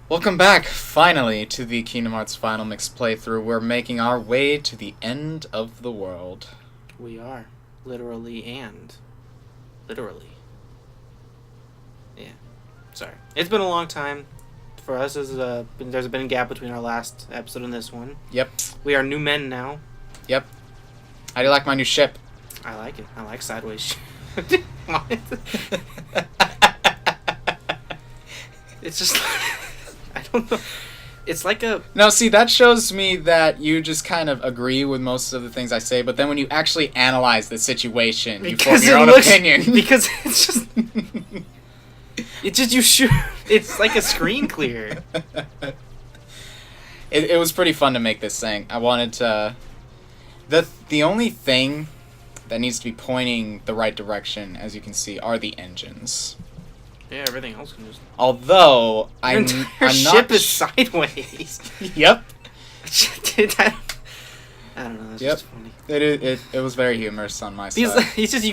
Welcome back, finally, to the Kingdom Hearts Final Mix playthrough. We're making our way to the end of the world. We are. Literally and... Literally. Yeah. Sorry. It's been a long time. For us, there's been a gap between our last episode and this one. Yep. We are new men now. Yep. How do you like my new ship? I like it. I like sideways. It's just... I don't know. It's like a... No, see, that shows me that you just kind of agree with most of the things I say, but then when you actually analyze the situation, you form your own opinion. Because it's just... It's just you shoot... It's like a screen clear. It was pretty fun to make this thing. I wanted to... The only thing that needs to be pointing the right direction, as you can see, are the engines. Yeah, everything else can just... Although, I'm not... ship is sideways. Yep. I don't know, that's just funny. It was very humorous on my side. It's just,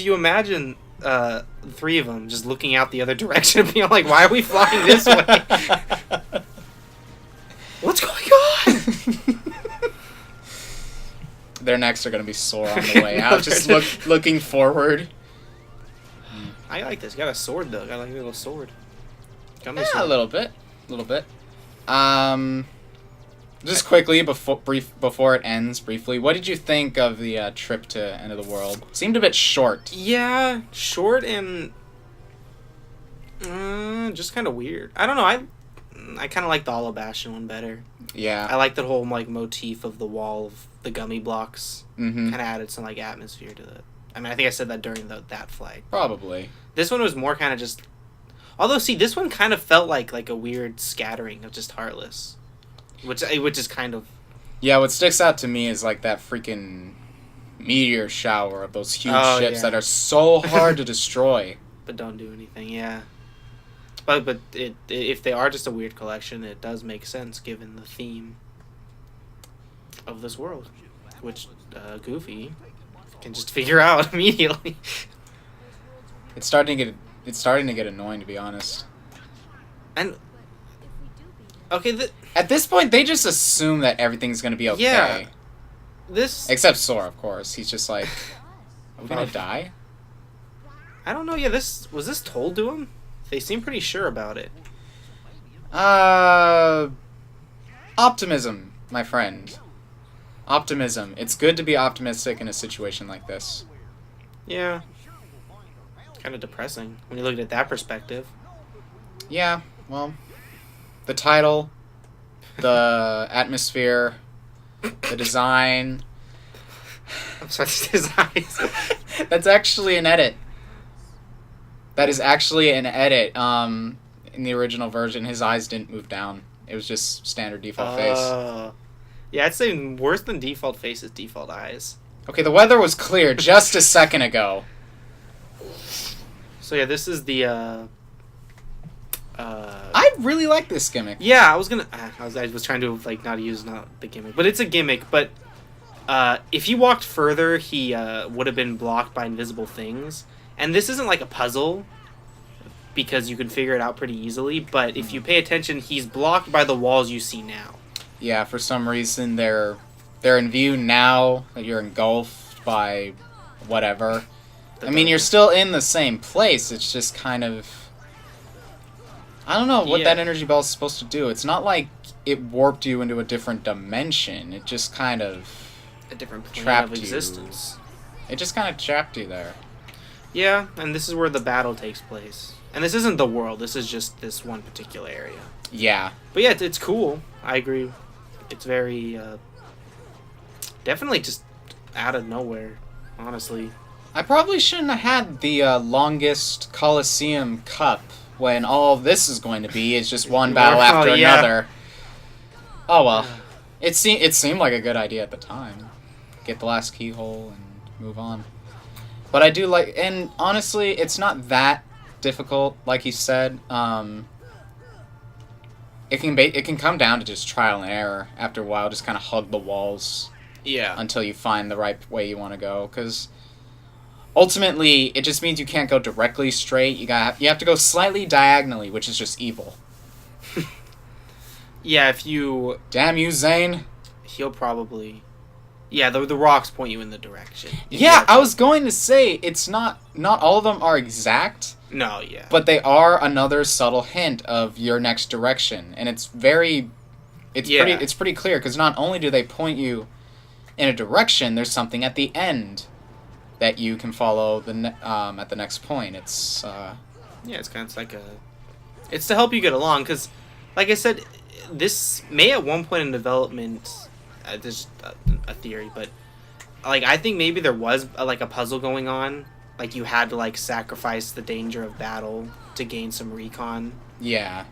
you imagine three of them just looking out the other direction and being like, why are we flying this way? What's going on? Their necks are going to be sore on the way out, just looking forward. I like this. Got a sword, though. Got like a little sword. Yeah, a little bit. Just quickly, before it ends, briefly, what did you think of the trip to End of the World? Seemed a bit short. Yeah, short and... just kind of weird. I don't know, I kind of like the Hollow Bastion one better. Yeah. I like the whole, like, motif of the wall of the gummy blocks. Mm-hmm. Kind of added some, like, atmosphere to it. I mean, I think I said that during that flight. Probably. This one was more kind of just... Although, see, this one kind of felt like a weird scattering of just Heartless. Which is kind of... Yeah, what sticks out to me is, like, that freaking meteor shower of those huge ships that are so hard to destroy. But don't do anything, yeah. But if they are just a weird collection, it does make sense given the theme of this world. Which, Goofy can just figure out immediately. It's starting to get annoying, to be honest. And okay, at this point, they just assume that everything's gonna be okay. Yeah. Except Sora, of course. He's just like, "Are we gonna die?" I don't know. Yeah, was this told to him? They seem pretty sure about it. Optimism, my friend. Optimism. It's good to be optimistic in a situation like this. Yeah. Kind of depressing when you look at it that perspective. Yeah, well, the title, the atmosphere, the design. I'm sorry, the design. That's actually an edit. That is actually an edit. In the original version, his eyes didn't move down. It was just standard default face. Yeah, I'd say worse than default face is default eyes. Okay, the weather was clear just a second ago. So yeah, this is the I really like this gimmick. Yeah, I was trying to like not use the gimmick, but it's a gimmick. But if he walked further, he would have been blocked by invisible things. And this isn't like a puzzle because you can figure it out pretty easily. But if you pay attention, he's blocked by the walls you see now. Yeah, for some reason they're in view now that you're engulfed by whatever. I mean, you're still in the same place. It's just kind of... I don't know what that energy bell is supposed to do. It's not like it warped you into a different dimension. It just kind of... A different plane trapped of existence. It just kind of trapped you there. Yeah, and this is where the battle takes place. And this isn't the world. This is just this one particular area. Yeah. But yeah, it's cool. I agree. It's very... definitely just out of nowhere, honestly. I probably shouldn't have had the longest Coliseum Cup when all this is going to be is just one battle after another. Oh well. It seemed like a good idea at the time. Get the last keyhole and move on. But I do like... And honestly, it's not that difficult, like you said. It can come down to just trial and error after a while. Just kind of hug the walls. Yeah. Until you find the right way you want to go. Because... ultimately, it just means you can't go directly straight. You have to go slightly diagonally, which is just evil. Yeah, if you... Damn you, Zane. He'll probably... Yeah, the rocks point you in the direction. Yeah, I was going to say, it's not all of them are exact. No, yeah. But they are another subtle hint of your next direction. And it's pretty clear, because not only do they point you in a direction, there's something at the end that you can follow at the next point. It's yeah, it's kind of like it's to help you get along, because like I said, this may at one point in development, there's a theory, but like I think maybe there was like a puzzle going on, like you had to like sacrifice the danger of battle to gain some recon. Yeah.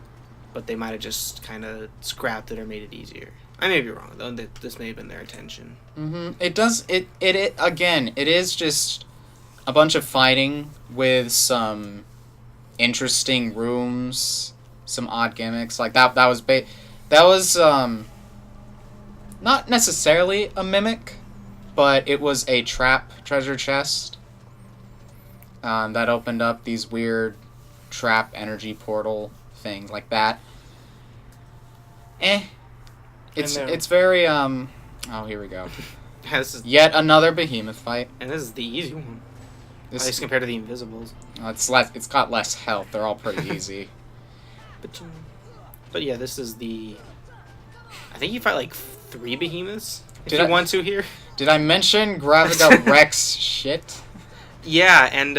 But they might have just kind of scrapped it or made it easier. I may be wrong though. This may have been their intention. Mm-hmm. It again. It is just a bunch of fighting with some interesting rooms, some odd gimmicks like that. That was not necessarily a mimic, but it was a trap treasure chest that opened up these weird trap energy portal things like that. It's very oh, here we go. This is yet another Behemoth fight. And this is the easy one. This, at least compared to the Invisibles. It's got less health. They're all pretty easy. But yeah, this is the... I think you fight like 3 Behemoths if you want to here. Did I mention Gravida Rex shit? Yeah, and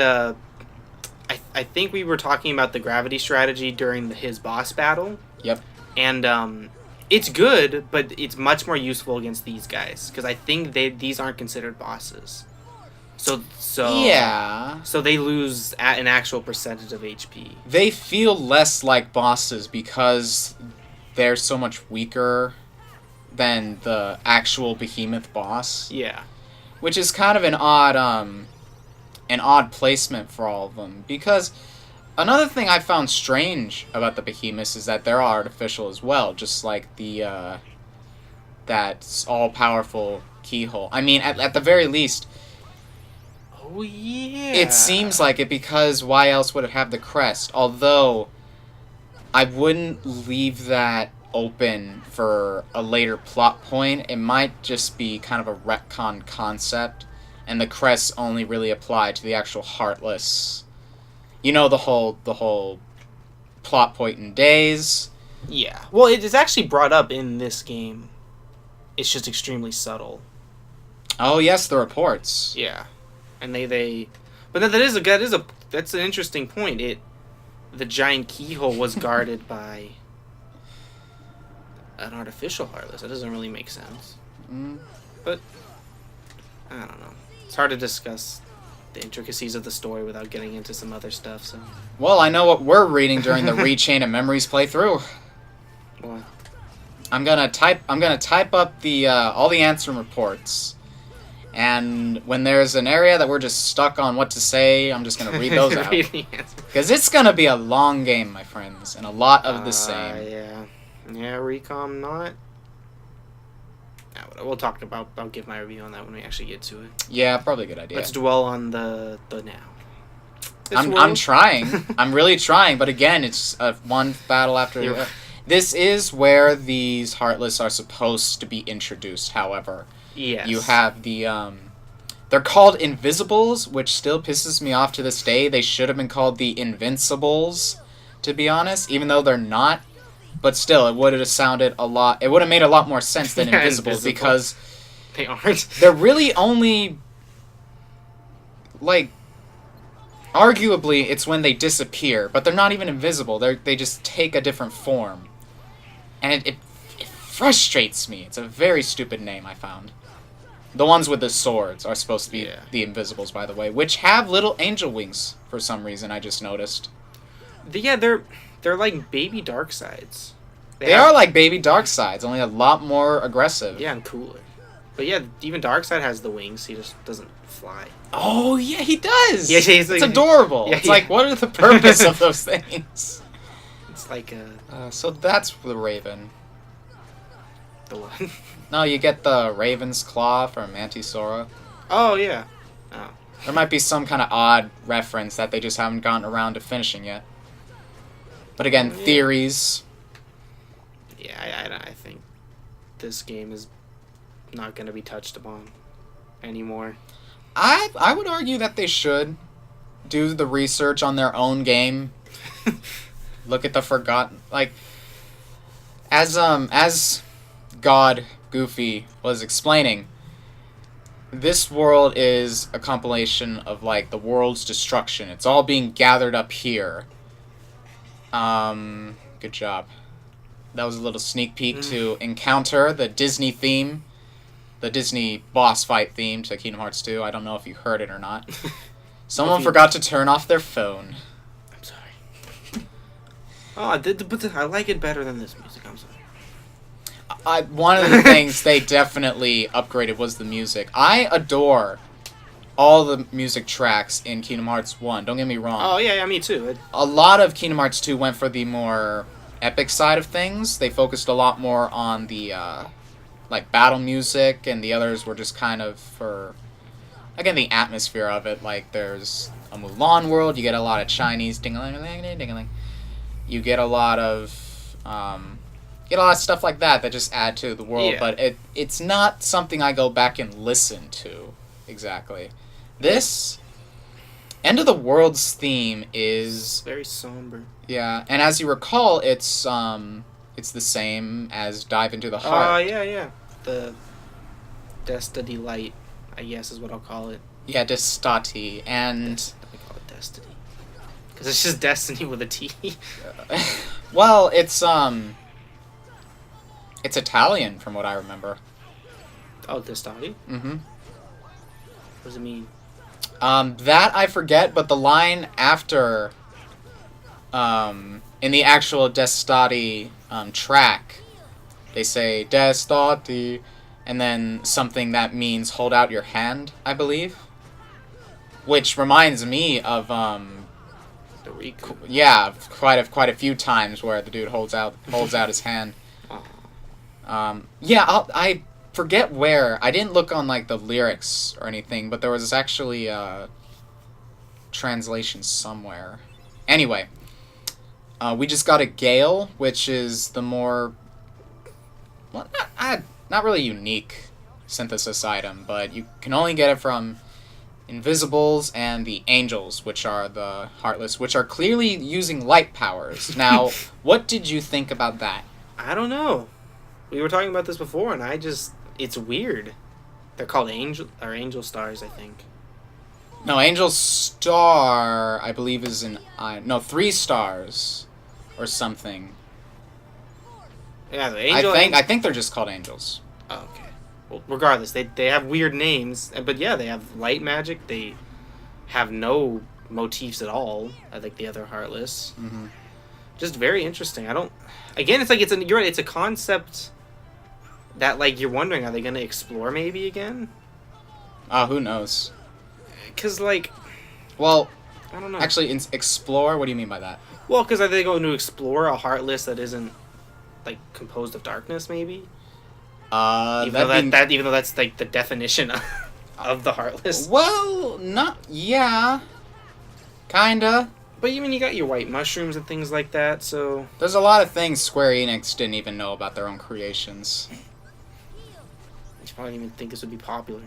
I think we were talking about the gravity strategy during his boss battle. Yep. And it's good, but it's much more useful against these guys, because I think these aren't considered bosses. So yeah. So they lose an actual percentage of HP. They feel less like bosses because they're so much weaker than the actual Behemoth boss. Yeah. Which is kind of an odd placement for all of them, because another thing I found strange about the Behemoths is that they're artificial as well, just like the that all-powerful Keyhole. I mean, at the very least, oh yeah, it seems like it, because why else would it have the crest? Although I wouldn't leave that open for a later plot point. It might just be kind of a retcon concept, and the crests only really apply to the actual Heartless. You know, the whole plot point in Days. Yeah. Well, it is actually brought up in this game. It's just extremely subtle. Oh yes, the reports. Yeah, and but that's an interesting point. The giant Keyhole was guarded by an artificial Heartless. That doesn't really make sense. But I don't know. It's hard to discuss the intricacies of the story without getting into some other stuff. So. Well, I know what we're reading during the Rechain of Memories playthrough. What? I'm gonna type up the all the answer reports, and when there's an area that we're just stuck on what to say, I'm just gonna read those out. Because it's gonna be a long game, my friends, and a lot of the same. Yeah, Recom not. We'll talk about. I'll give my review on that when we actually get to it. Yeah, probably a good idea. Let's dwell on the now. I'm trying. I'm really trying, but again, it's one battle after the other. This is where these Heartless are supposed to be introduced, however. Yes. You have the, they're called Invisibles, which still pisses me off to this day. They should have been called the Invincibles, to be honest, even though they're not. But still, it would have sounded a lot, it would have made a lot more sense than Invisibles, because they aren't. They're really only, like, arguably, it's when they disappear, but they're not even invisible. They just take a different form. And it frustrates me. It's a very stupid name, I found. The ones with the swords are supposed to be the Invisibles, by the way, which have little angel wings for some reason, I just noticed. Yeah, they're like baby Darksides. They are like baby Darksides, only a lot more aggressive. Yeah, and cooler. But yeah, even Darkseid has the wings. He just doesn't fly. Oh, yeah, he does! Yeah, he's like, it's adorable. Yeah, it's like, what are the purpose of those things? It's like so that's the Raven. The what? No, you get the Raven's Claw from Anti-Sora. Oh, yeah. Oh. There might be some kind of odd reference that they just haven't gotten around to finishing yet. But again, theories. Yeah, I think this game is not going to be touched upon anymore. I would argue that they should do the research on their own game. Look at the forgotten, like, as God Goofy was explaining, this world is a compilation of, like, the world's destruction. It's all being gathered up here. Good job. That was a little sneak peek to Encounter, the Disney theme. The Disney boss fight theme to Kingdom Hearts 2. I don't know if you heard it or not. Someone forgot to turn off their phone. I'm sorry. But I like it better than this music. I'm sorry. One of the things they definitely upgraded was the music. I adore all the music tracks in Kingdom Hearts 1. Don't get me wrong. Oh, yeah, me too. A lot of Kingdom Hearts 2 went for the more epic side of things. They focused a lot more on the, like, battle music, and the others were just kind of for, again, the atmosphere of it. Like, there's a Mulan world, you get a lot of Chinese ding-a-ling-a-ling-ding-a-ling. You get a lot of, stuff like that just add to the world, but it's not something I go back and listen to, exactly. This End of the World's theme is very somber. Yeah, and as you recall, it's the same as Dive into the Heart. Yeah. The Destiny Light, I guess is what I'll call it. Yeah, Destati, and I call it Destiny because it's just Destiny with a T. Well, it's Italian from what I remember. Oh, Destati? Mm-hmm. What does it mean? That I forget, but the line after, in the actual Destati track, they say Destati, and then something that means hold out your hand, I believe. Which reminds me of The Riku. Yeah, quite a few times where the dude holds out his hand. I forget where. I didn't look on, like, the lyrics or anything, but there was actually a translation somewhere. Anyway, we just got a Gale, which is the more, well, not really unique synthesis item, but you can only get it from Invisibles and the Angels, which are the Heartless, which are clearly using light powers. Now, what did you think about that? I don't know. We were talking about this before, and it's weird. They're called Angel Stars, I think. No, Angel Star, I believe, is 3 stars or something. Yeah, the I think they're just called Angels. Oh, okay. Well, regardless, they have weird names, but yeah, they have light magic. They have no motifs at all, like the other Heartless. Mm-hmm. Just very interesting. Again, it's like you're right. It's a concept that, like, you're wondering, are they going to explore maybe again? Who knows? Because, like, well, I don't know. Actually, explore. What do you mean by that? Well, because are they going to explore a Heartless that isn't, like, composed of darkness? Maybe. Even though that's like the definition of the Heartless. Well, yeah, kinda. But you got your white mushrooms and things like that, so There's a lot of things Square Enix didn't even know about their own creations. you probably didn't even think this would be popular.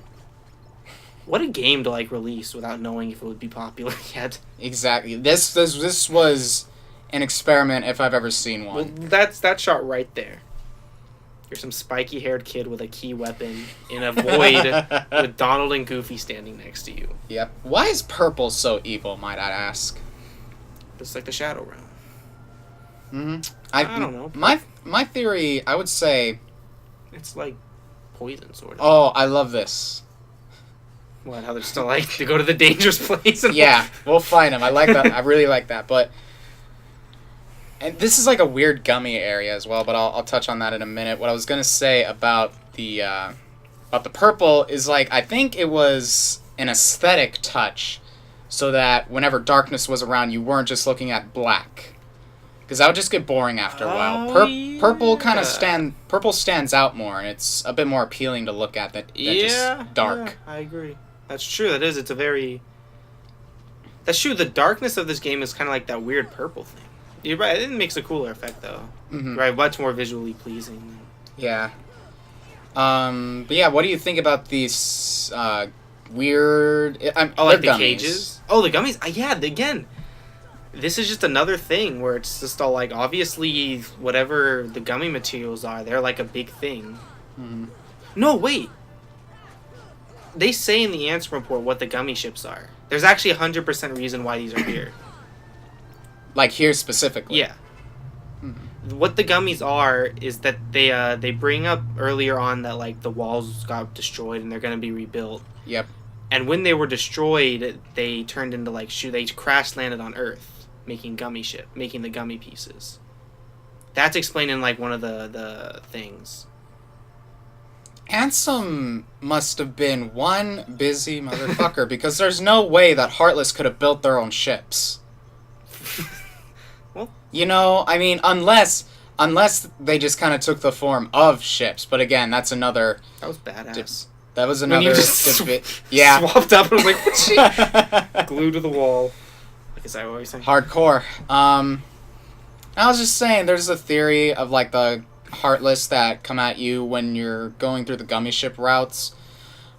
What a game to, like, release without knowing if it would be popular yet. Exactly. This was an experiment if I've ever seen one. Well, that's that shot right there. You're some spiky-haired kid with a key weapon in a void with Donald and Goofy standing next to you. Yep. Why is purple so evil, might I ask? It's like the Shadow Realm. Mm-hmm. I don't know. My theory, I would say... It's like poison, sort of. Oh, I love this. What, how they're still like to go to the dangerous place? Yeah, we'll find them. I like that. I really like that. And this is like a weird gummy area as well, but I'll touch on that in a minute. What I was gonna say about the purple is, like, I think it was an aesthetic touch, so that whenever darkness was around, you weren't just looking at black, because that would just get boring after a while. Yeah. Purple stands out more, and it's a bit more appealing to look at than just dark. Yeah, I agree. That's true. That is. That's true. The darkness of this game is kind of like that weird purple thing. You're right. It makes a cooler effect though. Mm-hmm. Right, much more visually pleasing. Yeah. But yeah, what do you think about these weird? Like the gummies. cages. Oh, the gummies. Yeah, again. This is just another thing where it's just all like obviously whatever the gummy materials are, they're like a big thing. Mm-hmm. No, wait. They say in the answer report what the gummy ships are. There's actually 100% reason why these are here. Like here specifically. Yeah. What the gummies are is that they bring up earlier on that like the walls got destroyed and they're gonna be rebuilt. Yep. And when they were destroyed, they turned into like they crash landed on Earth, making the gummy pieces. That's explained in like one of the things. Ansem must have been one busy motherfucker because there's no way that Heartless could have built their own ships. Well, you know, I mean, unless they just kind of took the form of ships. But again, that's another. That was badass. That was another. When you just yeah. Swapped up and was like, what's she? Glued to the wall. Is that what you're saying? Hardcore. I was just saying, there's a theory of like the Heartless that come at you when you're going through the gummy ship routes.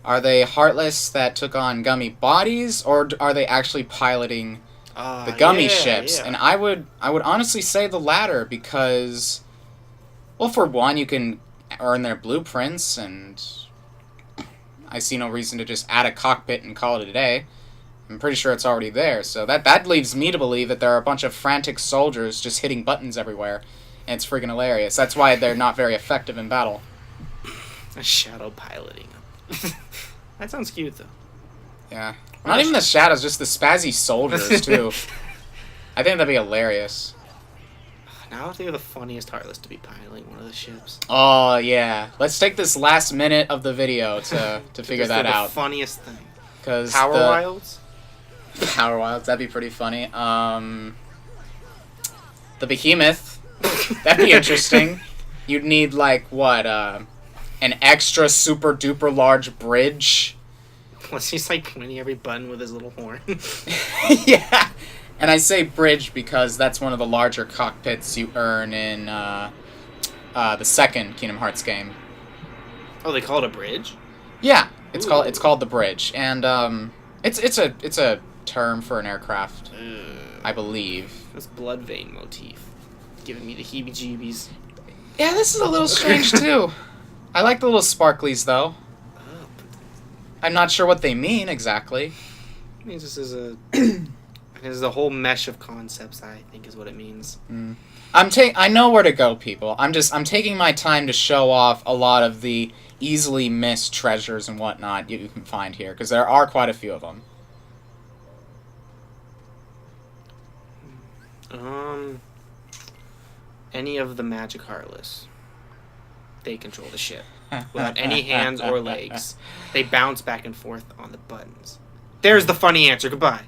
Are they Heartless that took on gummy bodies, or are they actually piloting the gummy ships? Yeah. And I would honestly say the latter because, well, for one, you can earn their blueprints, and I see no reason to just add a cockpit and call it a day. I'm pretty sure it's already there, so that leads me to believe that there are a bunch of frantic soldiers just hitting buttons everywhere, and it's freaking hilarious. That's why they're not very effective in battle. Shadow piloting. That sounds cute, though. Yeah. Not even the shadows, just the spazzy soldiers, too. I think that'd be hilarious. Now I think of the funniest Heartless to be piloting one of the ships. Oh, yeah. Let's take this last minute of the video to figure that out. The funniest thing. Power Wilds? Power Wilds, that'd be pretty funny. The Behemoth. That'd be interesting. You'd need, like, what, an extra super duper large bridge. Unless he's, like, pointing every button with his little horn. Yeah. And I say bridge because that's one of the larger cockpits you earn in the second Kingdom Hearts game. Oh, they call it a bridge? Yeah, it's called the bridge, and it's a term for an aircraft, I believe. This blood vein motif, giving me the heebie-jeebies. Yeah, this is a little strange too. I like the little sparklies though. I'm not sure what they mean exactly. It means this is a a whole mesh of concepts. I think is what it means. I know where to go, people. I'm taking my time to show off a lot of the easily missed treasures and whatnot you can find here, because there are quite a few of them. Any of the Magic Heartless. They control the ship. Without any hands or legs. They bounce back and forth on the buttons. There's the funny answer. Goodbye.